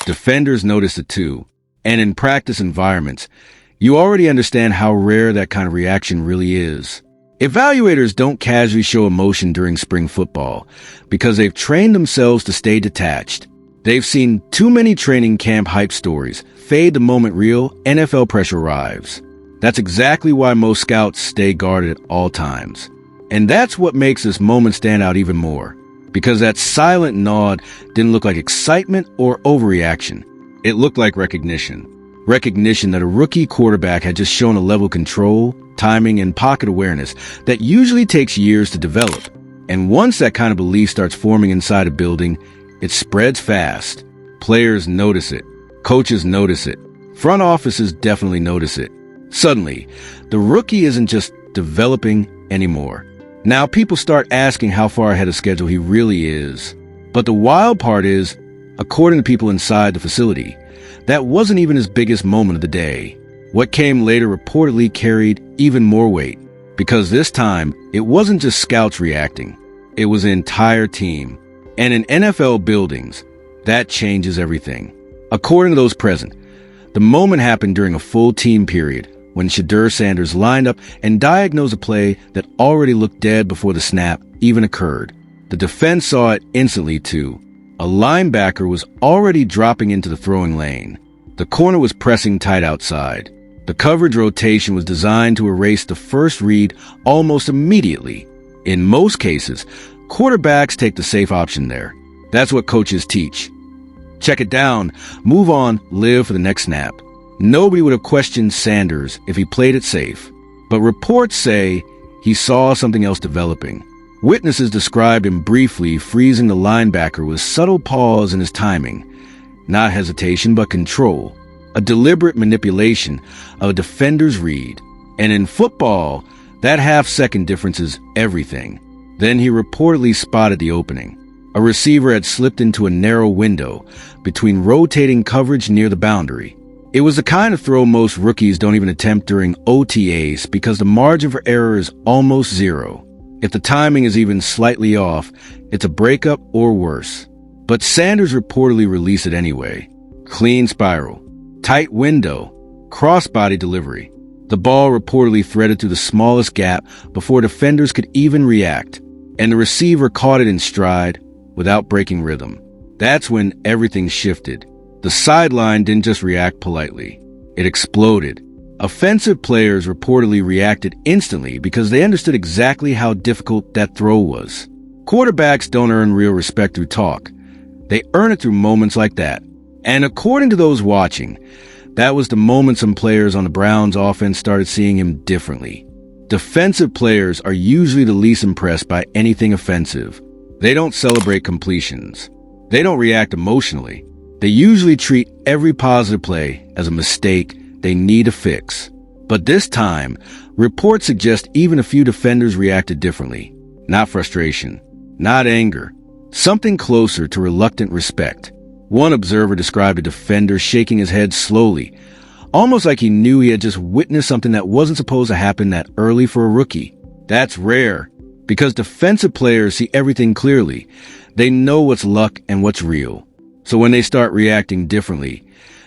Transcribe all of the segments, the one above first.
Defenders notice it too. And in practice environments, you already understand how rare that kind of reaction really is. Evaluators don't casually show emotion during spring football because they've trained themselves to stay detached. They've seen too many training camp hype stories fade the moment real NFL pressure arrives. That's exactly why most scouts stay guarded at all times. And that's what makes this moment stand out even more, because that silent nod didn't look like excitement or overreaction. It looked like recognition. Recognition that a rookie quarterback had just shown a level of control, timing, and pocket awareness that usually takes years to develop. And once that kind of belief starts forming inside a building, it spreads fast. Players notice it. Coaches notice it. Front offices definitely notice it. Suddenly, the rookie isn't just developing anymore. Now people start asking how far ahead of schedule he really is. But the wild part is, according to people inside the facility, that wasn't even his biggest moment of the day. What came later reportedly carried even more weight, because this time, it wasn't just scouts reacting. It was the entire team. And in NFL buildings, that changes everything. According to those present, the moment happened during a full team period when Shedeur Sanders lined up and diagnosed a play that already looked dead before the snap even occurred. The defense saw it instantly too. A linebacker was already dropping into the throwing lane. The corner was pressing tight outside. The coverage rotation was designed to erase the first read almost immediately. In most cases, quarterbacks take the safe option there. That's what coaches teach. Check it down, move on, live for the next snap. Nobody would have questioned Sanders if he played it safe. But reports say he saw something else developing. Witnesses described him briefly freezing the linebacker with subtle pause in his timing. Not hesitation, but control. A deliberate manipulation of a defender's read. And in football, that half-second difference is everything. Then he reportedly spotted the opening. A receiver had slipped into a narrow window between rotating coverage near the boundary. It was the kind of throw most rookies don't even attempt during OTAs because the margin for error is almost zero. If the timing is even slightly off, it's a breakup or worse. But Sanders reportedly released it anyway. Clean spiral, tight window, crossbody delivery. The ball reportedly threaded through the smallest gap before defenders could even react, and the receiver caught it in stride without breaking rhythm. That's when everything shifted. The sideline didn't just react politely. It exploded. Offensive players reportedly reacted instantly because they understood exactly how difficult that throw was. Quarterbacks don't earn real respect through talk. They earn it through moments like that. And according to those watching, that was the moment some players on the Browns offense started seeing him differently. Defensive players are usually the least impressed by anything offensive. They don't celebrate completions. They don't react emotionally. They usually treat every positive play as a mistake they need to fix. But this time, reports suggest even a few defenders reacted differently. Not frustration, not anger, something closer to reluctant respect. One observer described a defender shaking his head slowly, almost like he knew he had just witnessed something that wasn't supposed to happen that early for a rookie. That's rare, because defensive players see everything clearly. They know what's luck and what's real. So when they start reacting differently,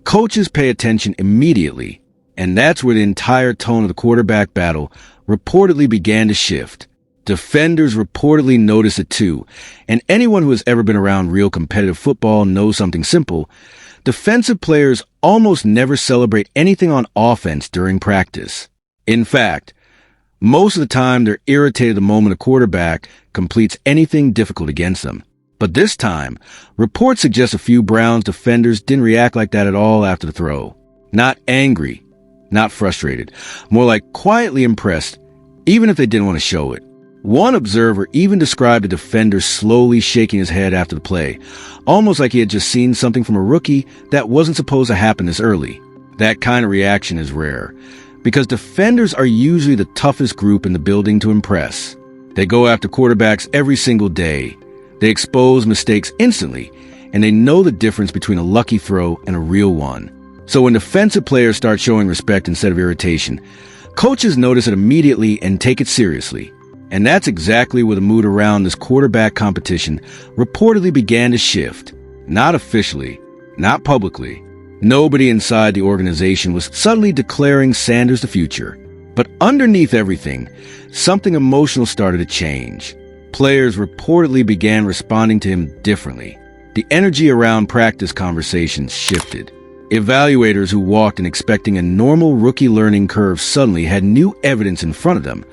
coaches pay attention immediately, and that's where the entire tone of the quarterback battle reportedly began to shift. Defenders reportedly notice it too, and anyone who has ever been around real competitive football knows something simple. Defensive players almost never celebrate anything on offense during practice. In fact, most of the time they're irritated the moment a quarterback completes anything difficult against them. But this time, reports suggest a few Browns defenders didn't react like that at all after the throw. Not angry, not frustrated, more like quietly impressed, even if they didn't want to show it. One observer even described a defender slowly shaking his head after the play, almost like he had just seen something from a rookie that wasn't supposed to happen this early. That kind of reaction is rare, because defenders are usually the toughest group in the building to impress. They go after quarterbacks every single day. They expose mistakes instantly, and they know the difference between a lucky throw and a real one. So when defensive players start showing respect instead of irritation, coaches notice it immediately and take it seriously. And that's exactly where the mood around this quarterback competition reportedly began to shift. Not officially, not publicly. Nobody inside the organization was suddenly declaring Sanders the future. But underneath everything, something emotional started to change. Players reportedly began responding to him differently. The energy around practice conversations shifted. Evaluators who walked in expecting a normal rookie learning curve suddenly had new evidence in front of them,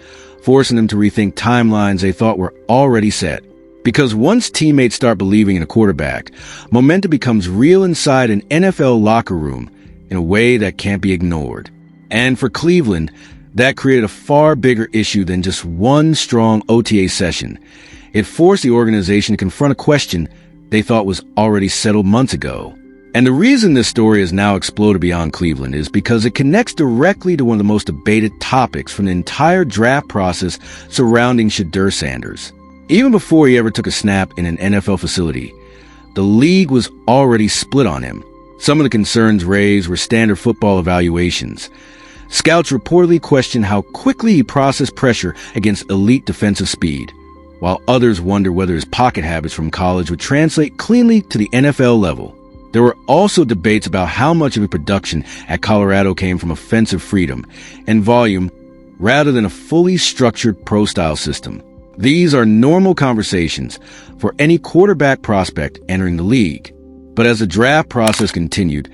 forcing them to rethink timelines they thought were already set. Because once teammates start believing in a quarterback, momentum becomes real inside an NFL locker room in a way that can't be ignored. And for Cleveland, that created a far bigger issue than just one strong OTA session. It forced the organization to confront a question they thought was already settled months ago. And the reason this story has now exploded beyond Cleveland is because it connects directly to one of the most debated topics from the entire draft process surrounding Shedeur Sanders. Even before he ever took a snap in an NFL facility, the league was already split on him. Some of the concerns raised were standard football evaluations. Scouts reportedly questioned how quickly he processed pressure against elite defensive speed, while others wondered whether his pocket habits from college would translate cleanly to the NFL level. There were also debates about how much of his production at Colorado came from offensive freedom and volume rather than a fully structured pro-style system. These are normal conversations for any quarterback prospect entering the league. But as the draft process continued,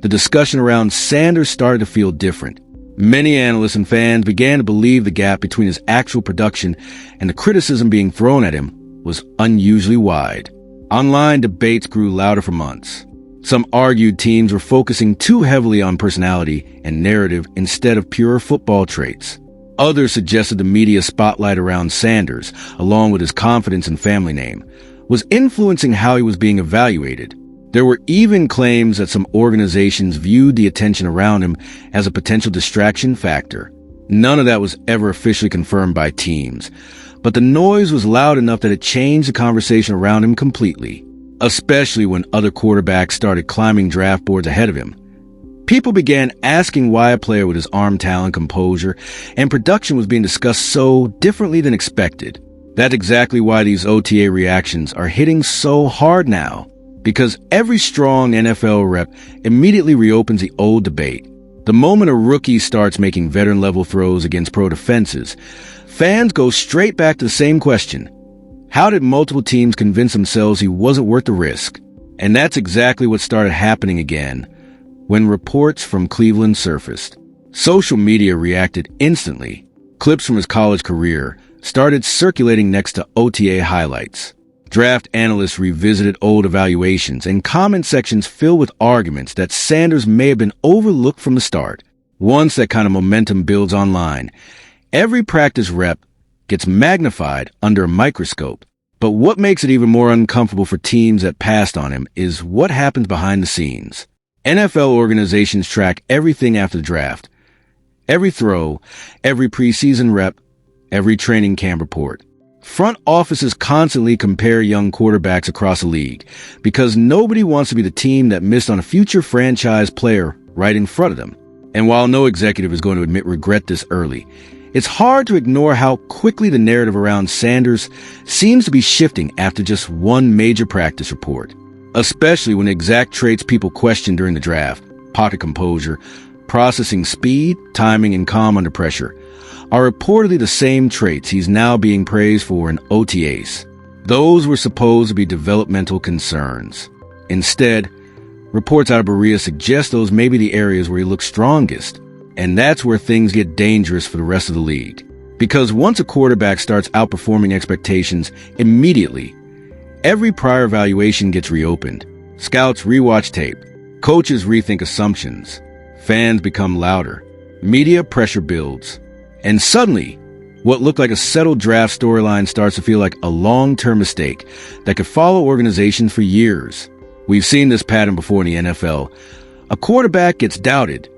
the discussion around Sanders started to feel different. Many analysts and fans began to believe the gap between his actual production and the criticism being thrown at him was unusually wide. Online debates grew louder for months. Some argued teams were focusing too heavily on personality and narrative instead of pure football traits. Others suggested the media spotlight around Sanders, along with his confidence and family name, was influencing how he was being evaluated. There were even claims that some organizations viewed the attention around him as a potential distraction factor. None of that was ever officially confirmed by teams, but the noise was loud enough that it changed the conversation around him completely, especially when other quarterbacks started climbing draft boards ahead of him. People began asking why a player with his arm talent, composure, and production was being discussed so differently than expected. That's exactly why these OTA reactions are hitting so hard now. Because every strong NFL rep immediately reopens the old debate. The moment a rookie starts making veteran-level throws against pro defenses, fans go straight back to the same question. How did multiple teams convince themselves he wasn't worth the risk? And that's exactly what started happening again when reports from Cleveland surfaced. Social media reacted instantly. Clips from his college career started circulating next to OTA highlights. Draft analysts revisited old evaluations, and comment sections filled with arguments that Sanders may have been overlooked from the start. Once that kind of momentum builds online, every practice rep gets magnified under a microscope. But what makes it even more uncomfortable for teams that passed on him is what happens behind the scenes. NFL organizations track everything after the draft. Every throw, every preseason rep, every training camp report. Front offices constantly compare young quarterbacks across the league because nobody wants to be the team that missed on a future franchise player right in front of them. And while no executive is going to admit regret this early, it's hard to ignore how quickly the narrative around Sanders seems to be shifting after just one major practice report, especially when exact traits people questioned during the draft, pocket composure, processing speed, timing, and calm under pressure, are reportedly the same traits he's now being praised for in OTAs. Those were supposed to be developmental concerns. Instead, reports out of Berea suggest those may be the areas where he looks strongest. And that's where things get dangerous for the rest of the league. Because once a quarterback starts outperforming expectations immediately, every prior evaluation gets reopened. Scouts rewatch tape. Coaches rethink assumptions. Fans become louder. Media pressure builds. And suddenly, what looked like a settled draft storyline starts to feel like a long-term mistake that could follow organizations for years. We've seen this pattern before in the NFL. A quarterback gets doubted.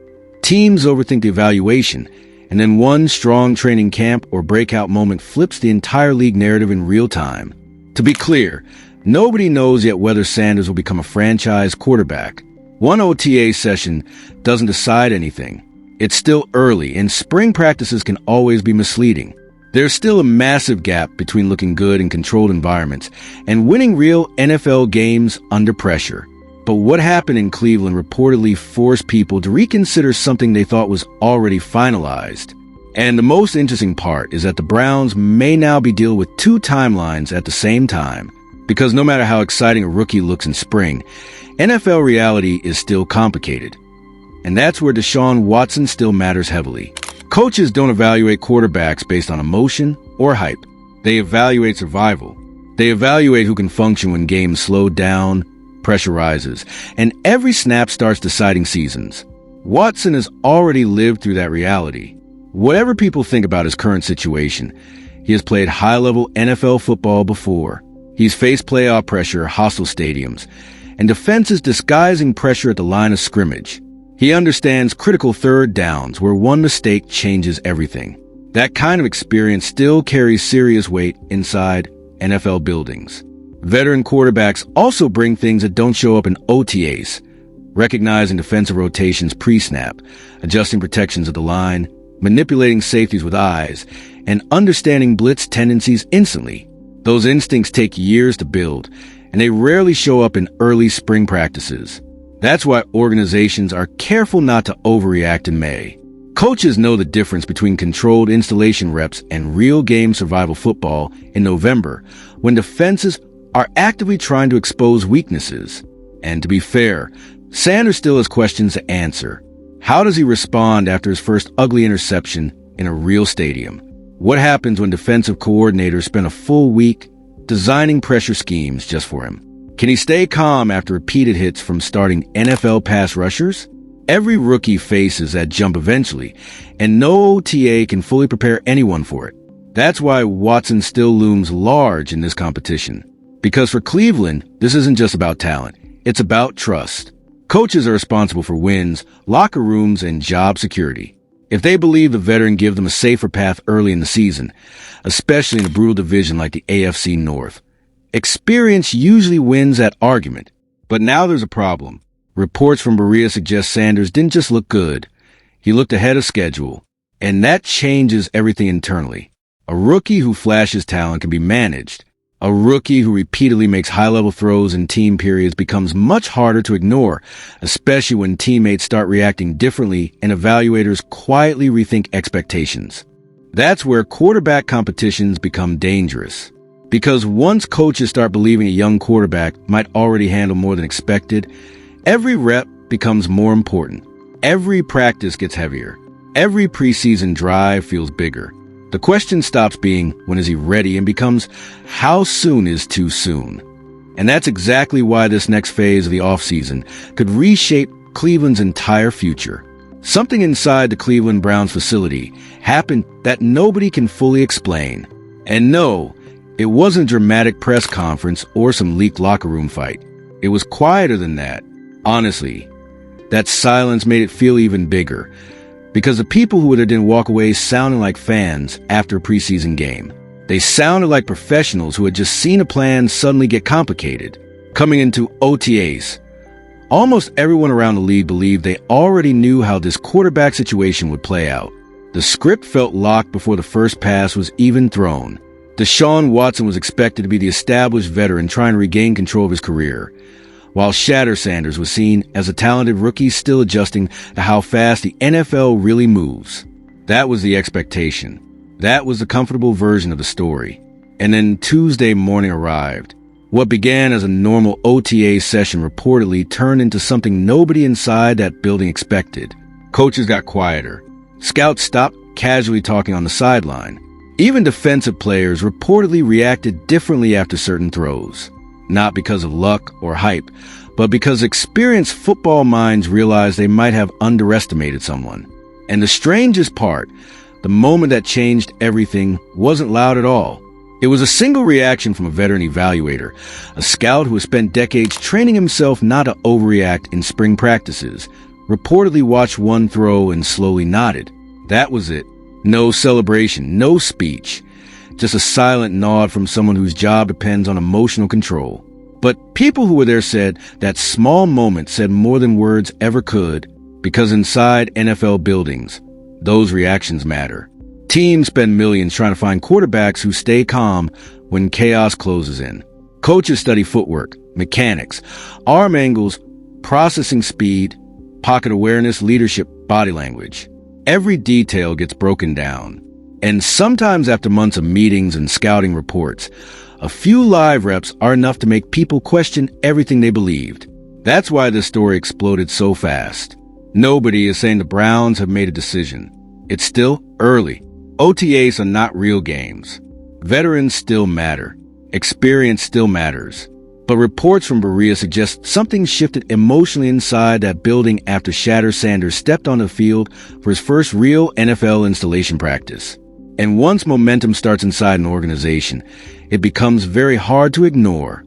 Teams overthink the evaluation, and then one strong training camp or breakout moment flips the entire league narrative in real time. To be clear, nobody knows yet whether Sanders will become a franchise quarterback. One OTA session doesn't decide anything. It's still early, and spring practices can always be misleading. There's still a massive gap between looking good in controlled environments and winning real NFL games under pressure. But what happened in Cleveland reportedly forced people to reconsider something they thought was already finalized. And the most interesting part is that the Browns may now be dealing with two timelines at the same time. Because no matter how exciting a rookie looks in spring, NFL reality is still complicated. And that's where Deshaun Watson still matters heavily. Coaches don't evaluate quarterbacks based on emotion or hype. They evaluate survival. They evaluate who can function when games slow down, pressure rises, and every snap starts deciding seasons. Watson has already lived through that reality. Whatever people think about his current situation, he has played high-level NFL football before. He's faced playoff pressure, hostile stadiums, and defenses disguising pressure at the line of scrimmage. He understands critical third downs where one mistake changes everything. That kind of experience still carries serious weight inside NFL buildings. Veteran quarterbacks also bring things that don't show up in OTAs, recognizing defensive rotations pre-snap, adjusting protections at the line, manipulating safeties with eyes, and understanding blitz tendencies instantly. Those instincts take years to build, and they rarely show up in early spring practices. That's why organizations are careful not to overreact in May. Coaches know the difference between controlled installation reps and real game survival football in November, when defenses are actively trying to expose weaknesses. And to be fair, Sanders still has questions to answer. How does he respond after his first ugly interception in a real stadium? What happens when defensive coordinators spend a full week designing pressure schemes just for him? Can he stay calm after repeated hits from starting NFL pass rushers? Every rookie faces that jump eventually, and no OTA can fully prepare anyone for it. That's why Watson still looms large in this competition. Because for Cleveland, this isn't just about talent. It's about trust. Coaches are responsible for wins, locker rooms, and job security. If they believe the veteran give them a safer path early in the season, especially in a brutal division like the AFC North, experience usually wins that argument. But now there's a problem. Reports from Berea suggest Sanders didn't just look good. He looked ahead of schedule. And that changes everything internally. A rookie who flashes talent can be managed. A rookie who repeatedly makes high-level throws in team periods becomes much harder to ignore, especially when teammates start reacting differently and evaluators quietly rethink expectations. That's where quarterback competitions become dangerous. Because once coaches start believing a young quarterback might already handle more than expected, every rep becomes more important. Every practice gets heavier. Every preseason drive feels bigger. The question stops being, when is he ready, and becomes, how soon is too soon? And that's exactly why this next phase of the offseason could reshape Cleveland's entire future. Something inside the Cleveland Browns facility happened that nobody can fully explain. And no, it wasn't a dramatic press conference or some leaked locker room fight. It was quieter than that. Honestly, that silence made it feel even bigger. Because the people who didn't walk away sounding like fans after a preseason game. They sounded like professionals who had just seen a plan suddenly get complicated. Coming into OTAs, almost everyone around the league believed they already knew how this quarterback situation would play out. The script felt locked before the first pass was even thrown. Deshaun Watson was expected to be the established veteran trying to regain control of his career, while Shedeur Sanders was seen as a talented rookie still adjusting to how fast the NFL really moves. That was the expectation. That was the comfortable version of the story. And then Tuesday morning arrived. What began as a normal OTA session reportedly turned into something nobody inside that building expected. Coaches got quieter. Scouts stopped casually talking on the sideline. Even defensive players reportedly reacted differently after certain throws. Not because of luck or hype, but because experienced football minds realized they might have underestimated someone. And the strangest part, the moment that changed everything, wasn't loud at all. It was a single reaction from a veteran evaluator, a scout who has spent decades training himself not to overreact in spring practices, reportedly watched one throw and slowly nodded. That was it. No celebration, no speech. Just a silent nod from someone whose job depends on emotional control. But people who were there said that small moment said more than words ever could, because inside NFL buildings, those reactions matter. Teams spend millions trying to find quarterbacks who stay calm when chaos closes in. Coaches study footwork, mechanics, arm angles, processing speed, pocket awareness, leadership, body language. Every detail gets broken down. And sometimes after months of meetings and scouting reports, a few live reps are enough to make people question everything they believed. That's why this story exploded so fast. Nobody is saying the Browns have made a decision. It's still early. OTAs are not real games. Veterans still matter. Experience still matters. But reports from Berea suggest something shifted emotionally inside that building after Shedeur Sanders stepped on the field for his first real NFL installation practice. And once momentum starts inside an organization, it becomes very hard to ignore.